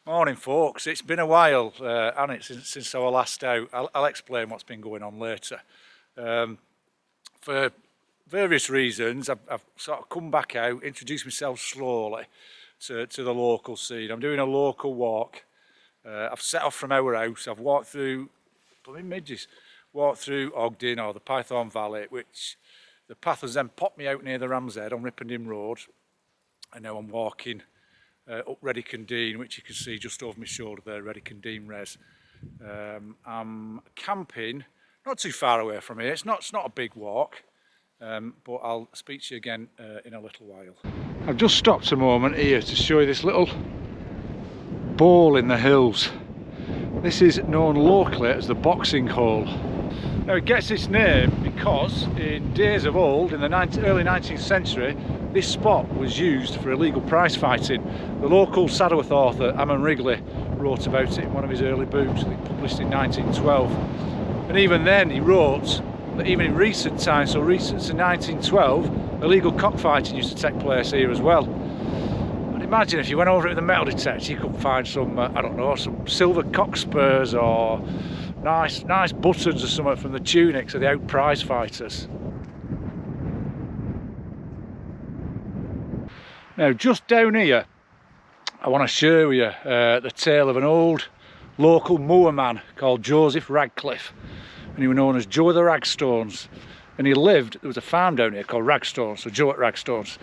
Morning folks, it's been a while and it's since I was last out. I'll explain what's been going on later. For various reasons I've sort of come back out, introduced myself slowly to the local scene. I'm doing a local walk. I've set off from our house, I've walked through, walked through Ogden or the Python Valley, which the path has then popped me out near the Ram's Head on Ripponham Road, and now I'm walking up Reddick-and-Dean, which you can see just over my shoulder there, Reddick-and-Dean Res. I'm camping not too far away from here. It's not a big walk, but I'll speak to you again in a little while. I've just stopped a moment here to show you this little bowl in the hills. This is known locally as the boxing hole. Now it gets its name because in days of old, in the early 19th century, this spot was used for illegal prize fighting. The local Saddleworth author, Ammon Wrigley, wrote about it in one of his early books, I think published in 1912. And even then he wrote that even in recent times, so recent to 1912, illegal cockfighting used to take place here as well. And imagine if you went over it with a metal detector, you could find some, I don't know, some silver cock spurs or nice buttons or something from the tunics of the out prize fighters. Now just down here I want to share with you the tale of an old local moorman called Joseph Radcliffe, and he was known as Joe of the Ragstones, and he lived, there was a farm down here called Ragstones, so Joe at Ragstones,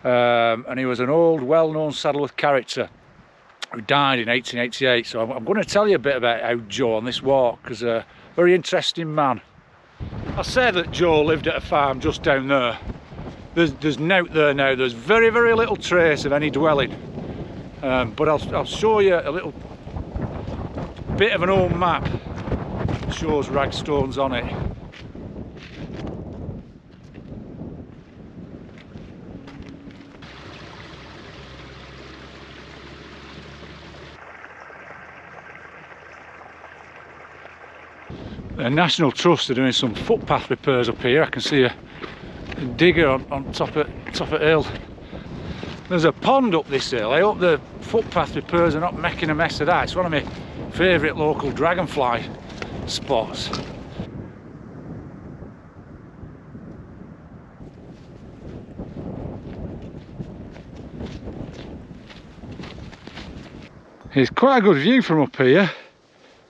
and he was an old well-known Saddleworth character who died in 1888. So I'm going to tell you a bit about how Joe on this walk, because a very interesting man. I said that Joe lived at a farm just down there. There's nought there now. There's very little trace of any dwelling, but I'll show you a little bit of an old map that shows Ragstones on it. The National Trust are doing some footpath repairs up here. I can see a digger on top of hill. There's a pond up this hill. I hope the footpath repairs are not making a mess of that. It's one of my favourite local dragonfly spots. It's quite a good view from up here.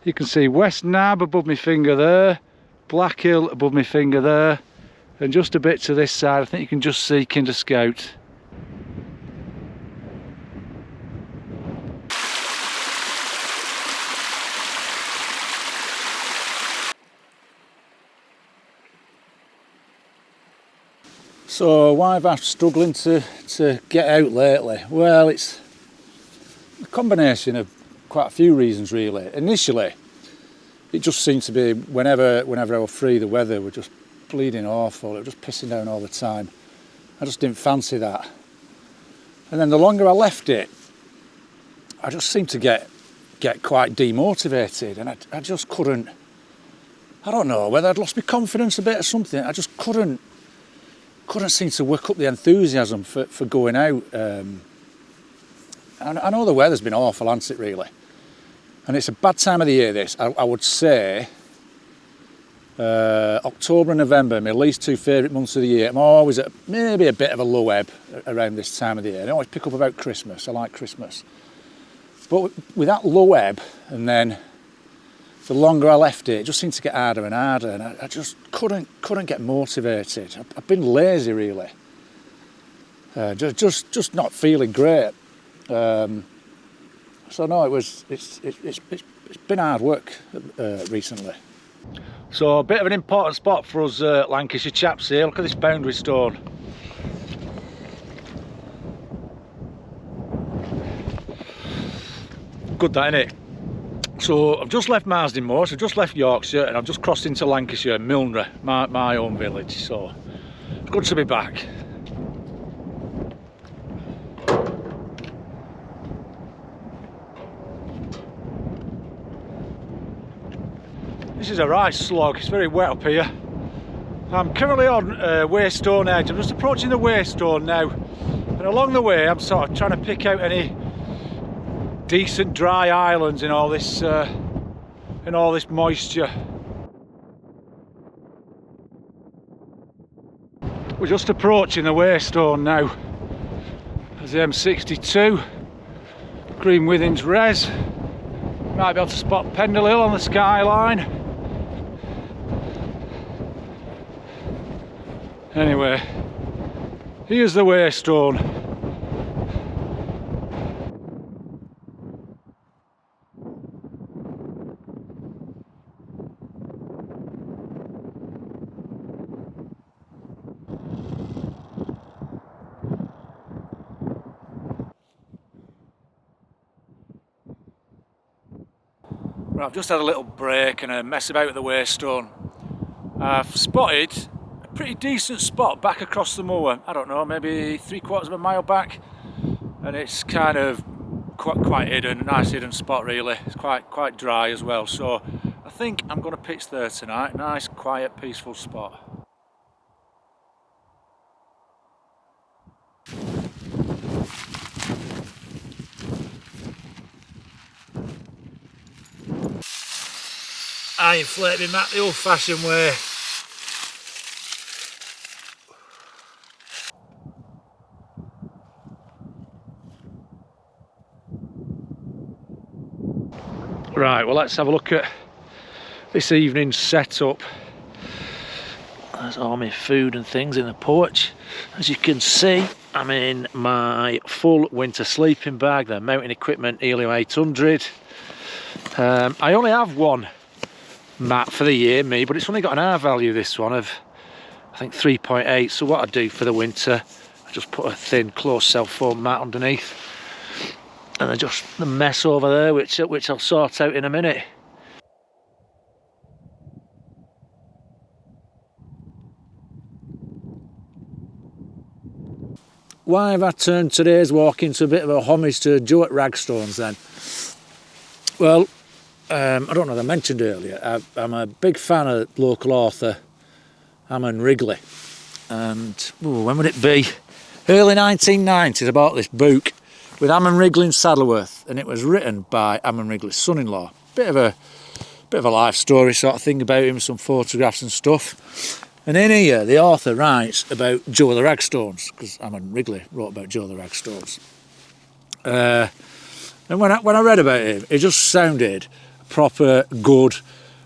You can see West Nab above my finger there, Black Hill above my finger there, and just a bit to this side I think you can just see Kinder Scout. So why have I been struggling to get out lately? Well, it's a combination of quite a few reasons really. Initially it just seemed to be whenever I was free, the weather was just bleeding awful. It was just pissing down all the time. I just didn't fancy that. And then the longer I left it, I just seemed to get quite demotivated, and I just couldn't, I don't know whether I'd lost my confidence a bit or something. I just couldn't seem to work up the enthusiasm for going out. I know the weather's been awful, hasn't it really? And it's a bad time of the year this. I would say October and November, my least two favourite months of the year. I'm always at maybe a bit of a low ebb around this time of the year. I always pick up about Christmas. I like Christmas. But with that low ebb, and then the longer I left it, it just seemed to get harder and harder, and I just couldn't get motivated. I've been lazy really. Just not feeling great. So no, it's been hard work recently. So a bit of an important spot for us Lancashire chaps here. Look at this boundary stone. Good that, innit? So I've just left Marsden Moor, so I've just left Yorkshire, and I've just crossed into Lancashire, Milner, my own village. So it's good to be back. This is a right slog, it's very wet up here. I'm currently on Waystone Edge. I'm just approaching the Waystone now, and along the way I'm sort of trying to pick out any decent dry islands in all this moisture. We're just approaching the Waystone now. There's the M62, Green Withings Res. Might be able to spot Pendle Hill on the skyline. Anyway, here's the Waystone. Right, I've just had a little break and a mess about with the Waystone. I've spotted a pretty decent spot back across the moor. I don't know, maybe 3/4 of a mile back, and it's kind of quite hidden, a nice hidden spot really. It's quite dry as well, so I think I'm going to pitch there tonight. Nice, quiet, peaceful spot. I inflate my mat the old-fashioned way. Right, well, let's have a look at this evening's setup. There's all my food and things in the porch. As you can see, I'm in my full winter sleeping bag, the mountain equipment Helium 800. I only have one mat for the year, but it's only got an R value, this one, of I think 3.8. So what I do for the winter, I just put a thin closed self-foam mat underneath, and then just the mess over there, which I'll sort out in a minute. Why have I turned today's walk into a bit of a homage to Joe at Ragstones then? Well, I don't know if I mentioned earlier, I'm a big fan of local author Ammon Wrigley, and when would it be? Early 1990s, I bought this book with Ammon Wrigley and Saddleworth, and it was written by Ammon Wrigley's son-in-law. Bit of a life story sort of thing about him, some photographs and stuff. And in here, the author writes about Joe the Ragstones, because Ammon Wrigley wrote about Joe the Ragstones. And when I read about him, it just sounded proper good,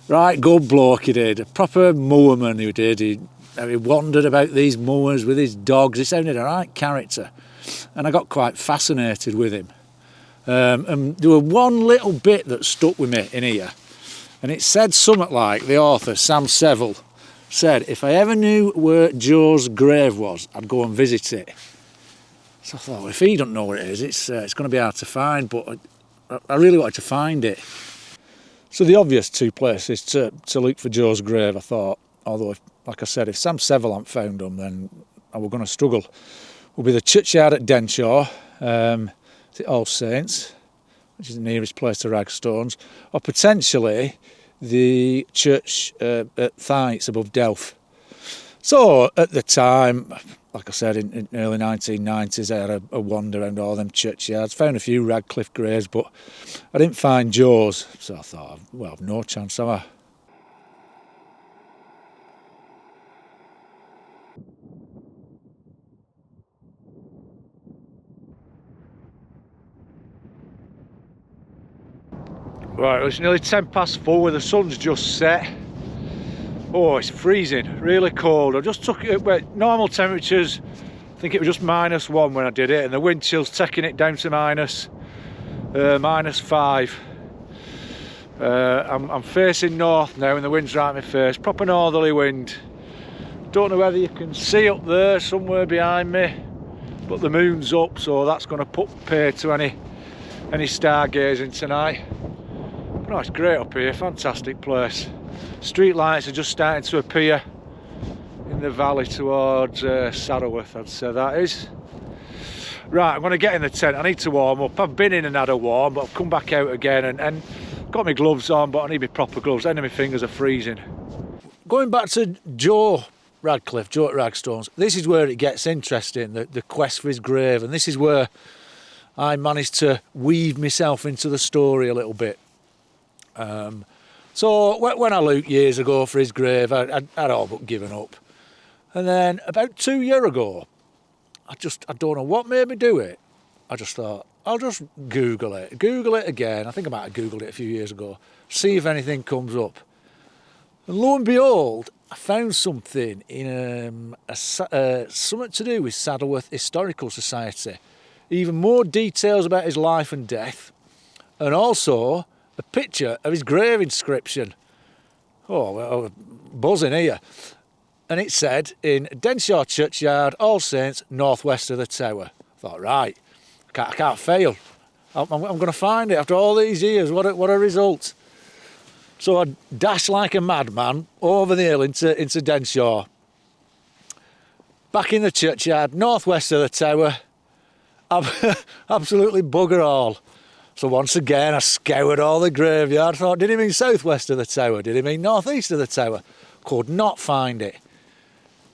right good bloke he did, a proper moorman he did. He wandered about these moors with his dogs. He sounded a right character, and I got quite fascinated with him. And there was one little bit that stuck with me in here, and it said something like, the author, Sam Seville, said, if I ever knew where Joe's grave was, I'd go and visit it. So I thought, well, if he don't know where it is, it's going to be hard to find, but I really wanted to find it. So the obvious two places to look for Joe's grave, I thought, although, like I said, if Sam Seville hadn't found him, then I was going to struggle, would be the churchyard at Denshaw, the All Saints, which is the nearest place to Ragstones, or potentially the church at Thaights above Delph. So at the time, like I said, in early 1990s, I had a wander around all them churchyards, found a few Radcliffe graves, but I didn't find Joe's, so I thought, well, I've no chance, have I? Right, it's nearly 4:10, the sun's just set. Oh, it's freezing, really cold. I just took it at normal temperatures. I think it was just -1 when I did it, and the wind chill's taking it down to -5. I'm facing north now, and the wind's right in my face. Proper northerly wind. Don't know whether you can see up there somewhere behind me, but the moon's up, so that's going to put pay to any stargazing tonight. But no, it's great up here, fantastic place. Street lights are just starting to appear in the valley towards Saddleworth, I'd say that is. Right, I'm going to get in the tent. I need to warm up. I've been in and had a warm, but I've come back out again and got my gloves on, but I need my proper gloves. End of my fingers are freezing. Going back to Joe Radcliffe, Joe at Ragstones, this is where it gets interesting, the quest for his grave, and this is where I managed to weave myself into the story a little bit. So when I looked years ago for his grave, I'd all but given up. And then about 2 years ago, I don't know what made me do it. I just thought, I'll just Google it again. I think I might have Googled it a few years ago. See if anything comes up. And lo and behold, I found something in something to do with Saddleworth Historical Society. Even more details about his life and death, and also a picture of his grave inscription. Oh, well, buzzing here. And it said, in Denshaw Churchyard, All Saints, northwest of the Tower. I thought, right, I can't fail. I'm going to find it after all these years. What a result. So I dashed like a madman over the hill into Denshaw. Back in the churchyard, northwest of the Tower. Absolutely bugger all. So once again, I scoured all the graveyard. I thought, did he mean southwest of the Tower? Did he mean northeast of the Tower? Could not find it.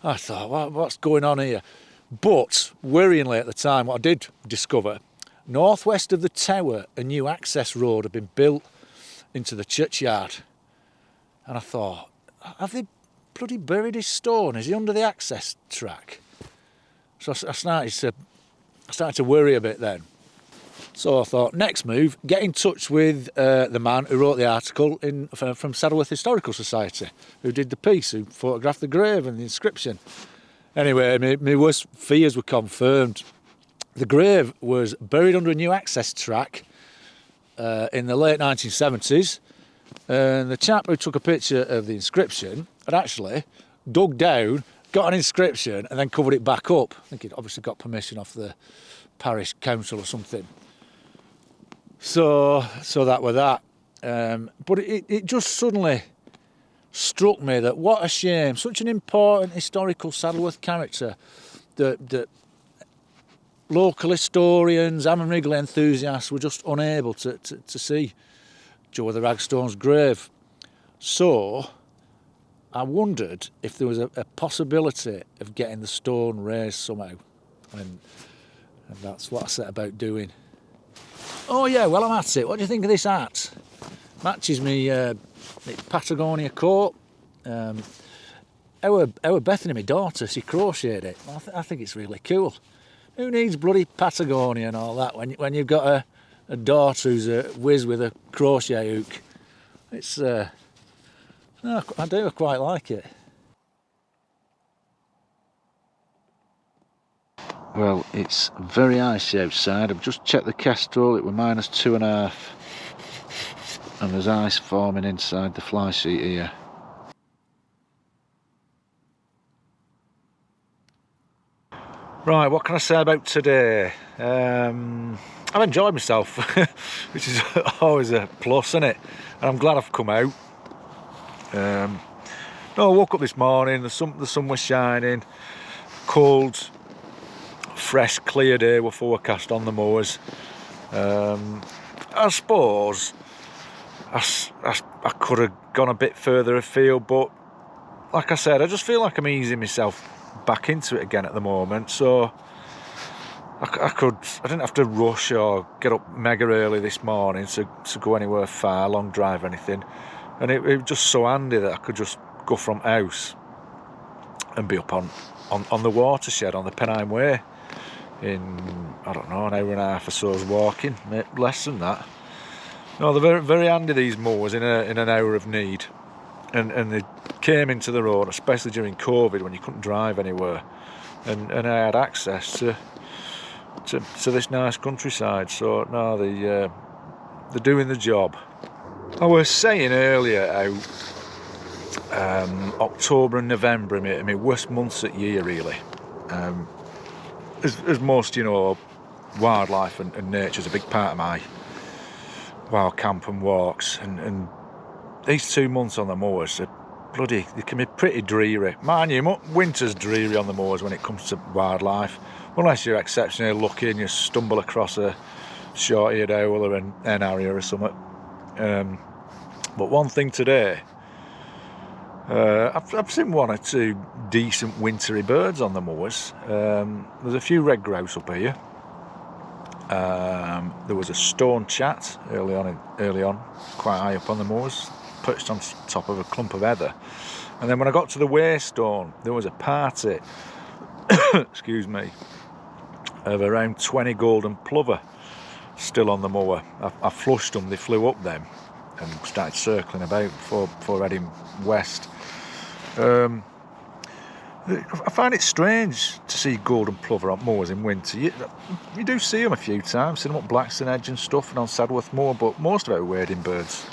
I thought, what's going on here? But, worryingly at the time, what I did discover, northwest of the Tower, a new access road had been built into the churchyard. And I thought, have they bloody buried his stone? Is he under the access track? So I started to worry a bit then. So I thought, next move, get in touch with the man who wrote the article from Saddleworth Historical Society, who did the piece, who photographed the grave and the inscription. Anyway, my worst fears were confirmed. The grave was buried under a new access track in the late 1970s, and the chap who took a picture of the inscription had actually dug down, got an inscription, and then covered it back up. I think he'd obviously got permission off the parish council or something. So that were that. But it just suddenly struck me that what a shame, such an important historical Saddleworth character that local historians, Ham and Wrigley enthusiasts were just unable to see Joe of the Ragstone's grave. So I wondered if there was a possibility of getting the stone raised somehow. And that's what I set about doing. Oh yeah, well I'm at it. What do you think of this hat? Matches me Patagonia coat. Our Bethany, my daughter, she crocheted it. I think it's really cool. Who needs bloody Patagonia and all that when you've got a daughter who's a whiz with a crochet hook? It's I quite like it. Well, it's very icy outside. I've just checked the Kestrel, it was -2.5, and there's ice forming inside the fly sheet here. Right, what can I say about today? I've enjoyed myself, which is always a plus, isn't it? And I'm glad I've come out. I woke up this morning, the sun was shining, cold, fresh, clear day were forecast on the moors. I suppose I could have gone a bit further afield, but like I said, I just feel like I'm easing myself back into it again at the moment. So I didn't have to rush or get up mega early this morning to go anywhere far, long drive or anything. And it was just so handy that I could just go from house and be up on the watershed on the Pennines Way in, I don't know, an hour and a half or so's walking, less than that. No, they're very, very handy, these moors, in an hour of need. And they came into the road, especially during COVID when you couldn't drive anywhere. And I had access to this nice countryside. So no, they're doing the job. I was saying earlier how October and November are my worst months at year, really. As most, wildlife and nature is a big part of my wild camp and walks, and these 2 months on the moors are they can be pretty dreary. Mind you, winter's dreary on the moors when it comes to wildlife, unless you're exceptionally lucky and you stumble across a short-eared owl or an hen harrier or something. But one thing today, I've seen 1 or 2 decent wintry birds on the moors. There's a few red grouse up here, There was a stone chat early on, quite high up on the moors, perched on top of a clump of heather. And then when I got to the Waystone, there was a party, excuse me, of around 20 golden plover still on the moor. I flushed them, they flew up then and started circling about before heading west. I find it strange to see golden plover on moors in winter. You do see them a few times, seen them up Blackstone Edge and stuff and on Sadworth Moor, but most of our wading birds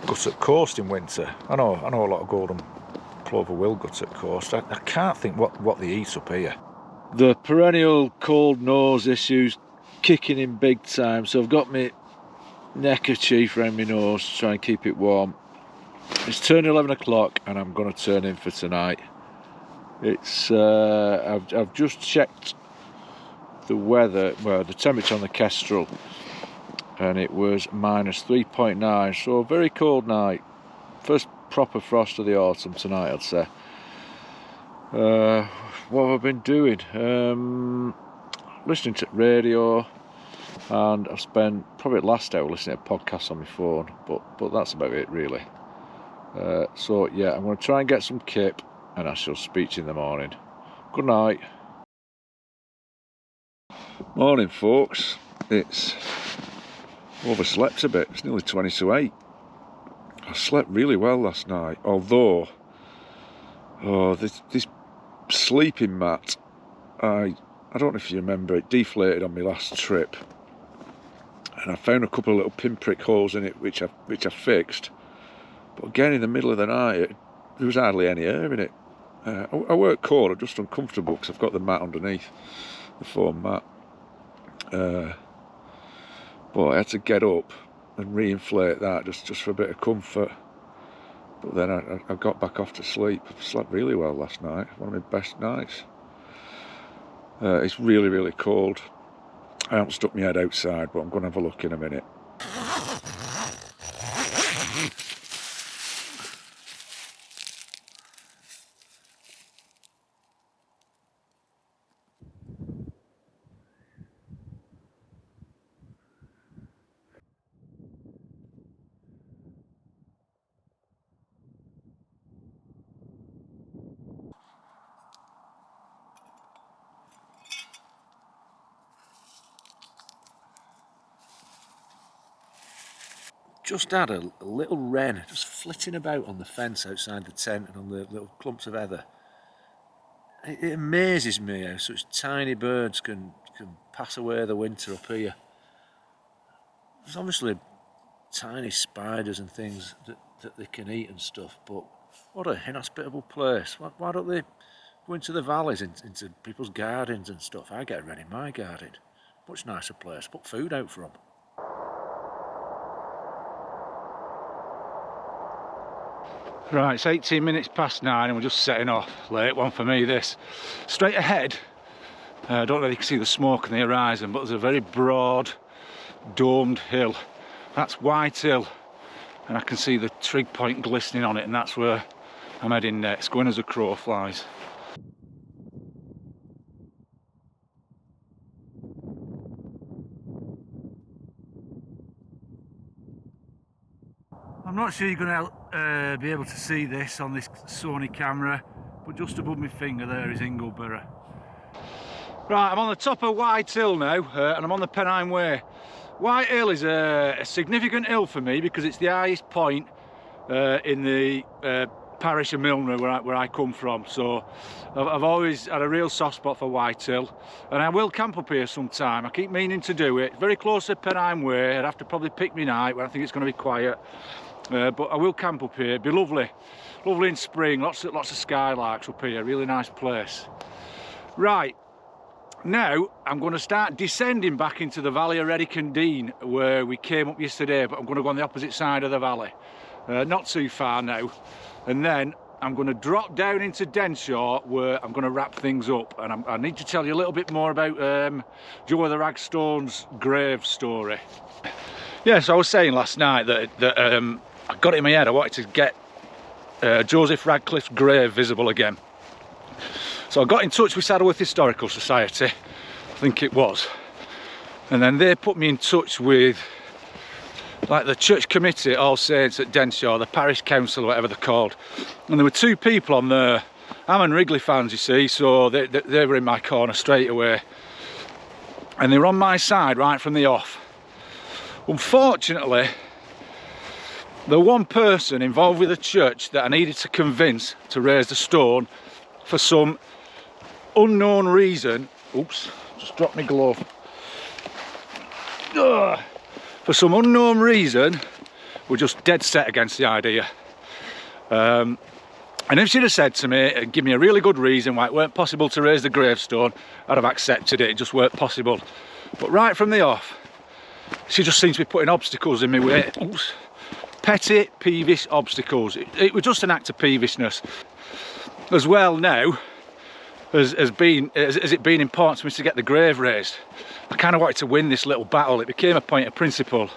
gut at coast in winter. I know a lot of golden plover will gut at coast. I can't think what they eat up here. The perennial cold nose issues kicking in big time, so I've got my neckerchief around my nose to try and keep it warm. It's turned 11 o'clock and I'm going to turn in for tonight. It's I've just checked the weather, well, the temperature on the Kestrel, and it was -3.9, so a very cold night. First proper frost of the autumn tonight, I'd say. What have I been doing? Listening to radio, and I've spent probably the last hour listening to podcasts on my phone, but that's about it really. So yeah, I'm going to try and get some kip, and I shall speak to you in the morning. Good night. Morning folks, it's overslept a bit, it's nearly 20 to 8. I slept really well last night, although this sleeping mat, I don't know if you remember, it deflated on my last trip, and I found a couple of little pinprick holes in it which I fixed, but again in the middle of the night there was hardly any air in it. I weren't cold, I'm just uncomfortable because I've got the mat underneath, the foam mat, but I had to get up and re-inflate that just for a bit of comfort. But then I got back off to sleep. I slept really well last night, one of my best nights. It's really, really cold. I haven't stuck my head outside, but I'm going to have a look in a minute. Just had a little wren just flitting about on the fence outside the tent and on the little clumps of heather. It amazes me how such tiny birds can pass away the winter up here. There's obviously tiny spiders and things that they can eat and stuff, but what a inhospitable place. Why don't they go into the valleys, into people's gardens and stuff? I get a wren in my garden. Much nicer place, put food out for them. Right, it's 18 minutes past 9 and we're just setting off. Late one for me this. Straight ahead, I don't know if you can see the smoke on the horizon, but there's a very broad domed hill. That's White Hill, and I can see the trig point glistening on it, and that's where I'm heading next, going as a crow flies. I'm not sure you're going to be able to see this on this Sony camera, but just above my finger there is Ingleborough. Right, I'm on the top of White Hill now, and I'm on the Pennine Way. White Hill is a significant hill for me because it's the highest point in the parish of Milner where I come from, so I've always had a real soft spot for White Hill, and I will camp up here sometime. I keep meaning to do it. Very close to Pennine Way. I'd have to probably pick me night when I think it's going to be quiet. But I will camp up here. It'd be lovely in spring. Lots of skylarks up here. Really nice place. Right, now I'm going to start descending back into the valley of Reddick and Dean where we came up yesterday, but I'm going to go on the opposite side of the valley. Not too far now, and then I'm going to drop down into Denshaw where I'm going to wrap things up, and I need to tell you a little bit more about Joe of the Ragstone's grave story. Yes, I was saying last night that I got it in my head I wanted to get Joseph Radcliffe's grave visible again. So I got in touch with Sadworth Historical Society, I think it was, And then they put me in touch with like the church committee, All Saints at Denshaw, the parish council, or whatever they're called. And there were two people on there. I'm a Wrigley fans, you see, so they were in my corner straight away. And they were on my side right from the off. Unfortunately, the one person involved with the church that I needed to convince to raise the stone for some unknown reason, oops, just dropped my glove. Ugh. For some unknown reason, were just dead set against the idea. And if she'd have said to me and give me a really good reason why it weren't possible to raise the gravestone, I'd have accepted it. It just weren't possible. But right from the off, she just seems to be putting obstacles in my way. Oops. Petty, peevish obstacles. It was just an act of peevishness. As well now, as it being important to me to get the grave raised, I kind of wanted to win this little battle. It became a point of principle.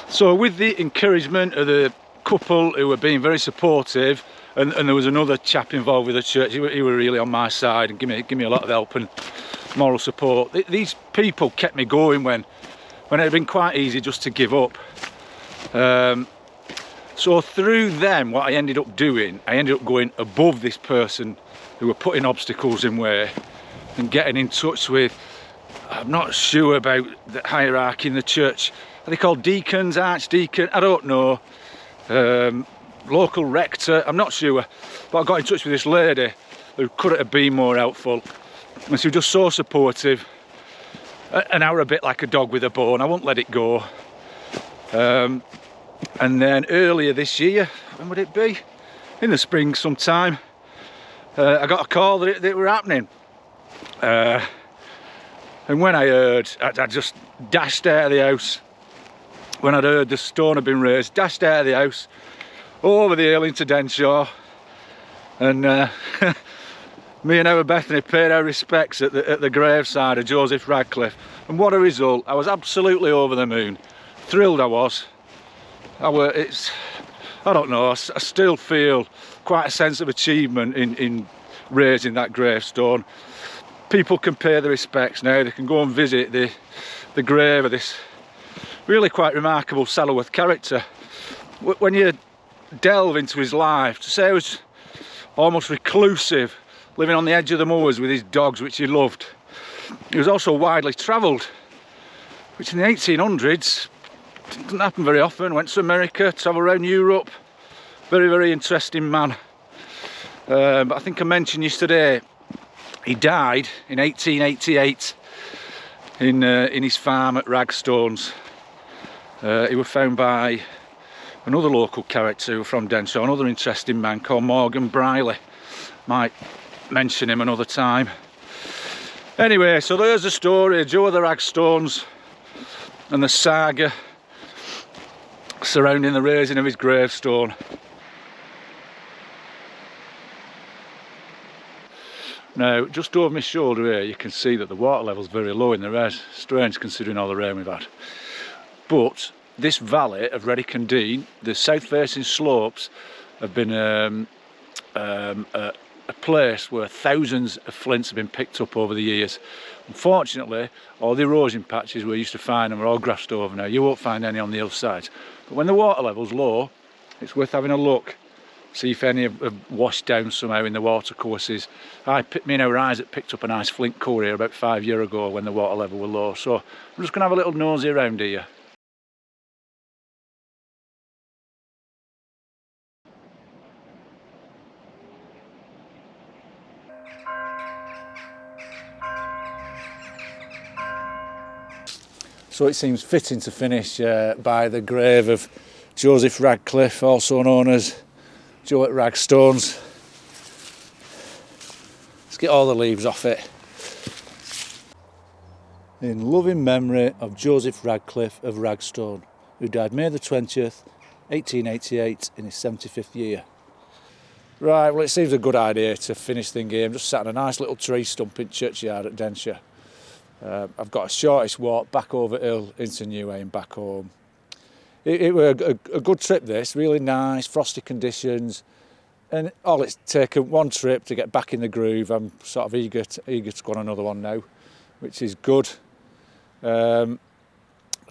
So with the encouragement of the couple who were being very supportive, and there was another chap involved with the church, he were really on my side and give me a lot of help and moral support. These people kept me going when it had been quite easy just to give up. So through them, what I ended up doing, I ended up going above this person who were putting obstacles in way and getting in touch with, I'm not sure about the hierarchy in the church. Are they called deacons, archdeacon? I don't know. Local rector, I'm not sure. But I got in touch with this lady who couldn't have been more helpful. And she was just so supportive. And I were a bit like a dog with a bone. I won't let it go. And then earlier this year, when would it be? In the spring sometime, I got a call that it were happening. And when I heard, I just dashed out of the house. When I'd heard the stone had been raised, dashed out of the house, over the hill into Denshaw. And me and our Bethany paid our respects at the graveside of Joseph Radcliffe. And what a result. I was absolutely over the moon. Thrilled I was. I don't know, I still feel quite a sense of achievement in raising that gravestone. People can pay their respects now. They can go and visit the grave of this really quite remarkable Saddleworth character. When you delve into his life, to say he was almost reclusive, living on the edge of the moors with his dogs, which he loved. He was also widely travelled, which in the 1800s didn't happen very often. Went to America, travelled around Europe. Very, very interesting man. But I think I mentioned yesterday, he died in 1888 in his farm at Ragstones. He was found by another local character from Denshaw, another interesting man called Morgan Briley. Might mention him another time. Anyway, so there's the story of Joe of the Ragstones and the saga surrounding the raising of his gravestone. Now, just over my shoulder here, you can see that the water level's very low in the res. Strange considering all the rain we've had. But this valley of Reddick-and-Dean, the south-facing slopes, have been a place where thousands of flints have been picked up over the years. Unfortunately, all the erosion patches we used to find them are all grassed over now. You won't find any on the hillsides. But when the water level's low, it's worth having a look. See if any have washed down somehow in the water courses. Me and our Isaac picked up a nice flint core here about 5 years ago when the water level were low. So I'm just going to have a little nosy around here. So it seems fitting to finish by the grave of Joseph Radcliffe, also known as Joe at Ragstones. Let's get all the leaves off it. In loving memory of Joseph Radcliffe of Ragstone, who died May the 20th, 1888 in his 75th year. Right, well it seems a good idea to finish the game. Just sat on a nice little tree stump in churchyard at Denshaw. I've got a shortish walk back over hill into Neway and back home. It was a good trip this, really nice, frosty conditions, and all it's taken one trip to get back in the groove. I'm sort of eager to go on another one now, which is good.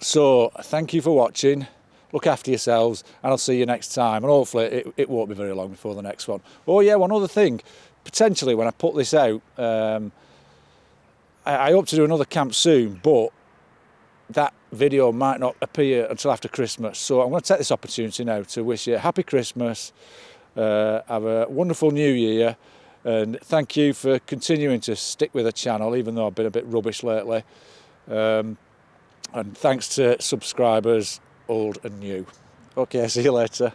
So thank you for watching. Look after yourselves, and I'll see you next time. And hopefully it won't be very long before the next one. Oh yeah, one other thing. Potentially when I put this out, I hope to do another camp soon, but that video might not appear until after Christmas. So I'm going to take this opportunity now to wish you a happy Christmas, have a wonderful new year, and thank you for continuing to stick with the channel, even though I've been a bit rubbish lately. And thanks to subscribers, old and new. Okay, see you later.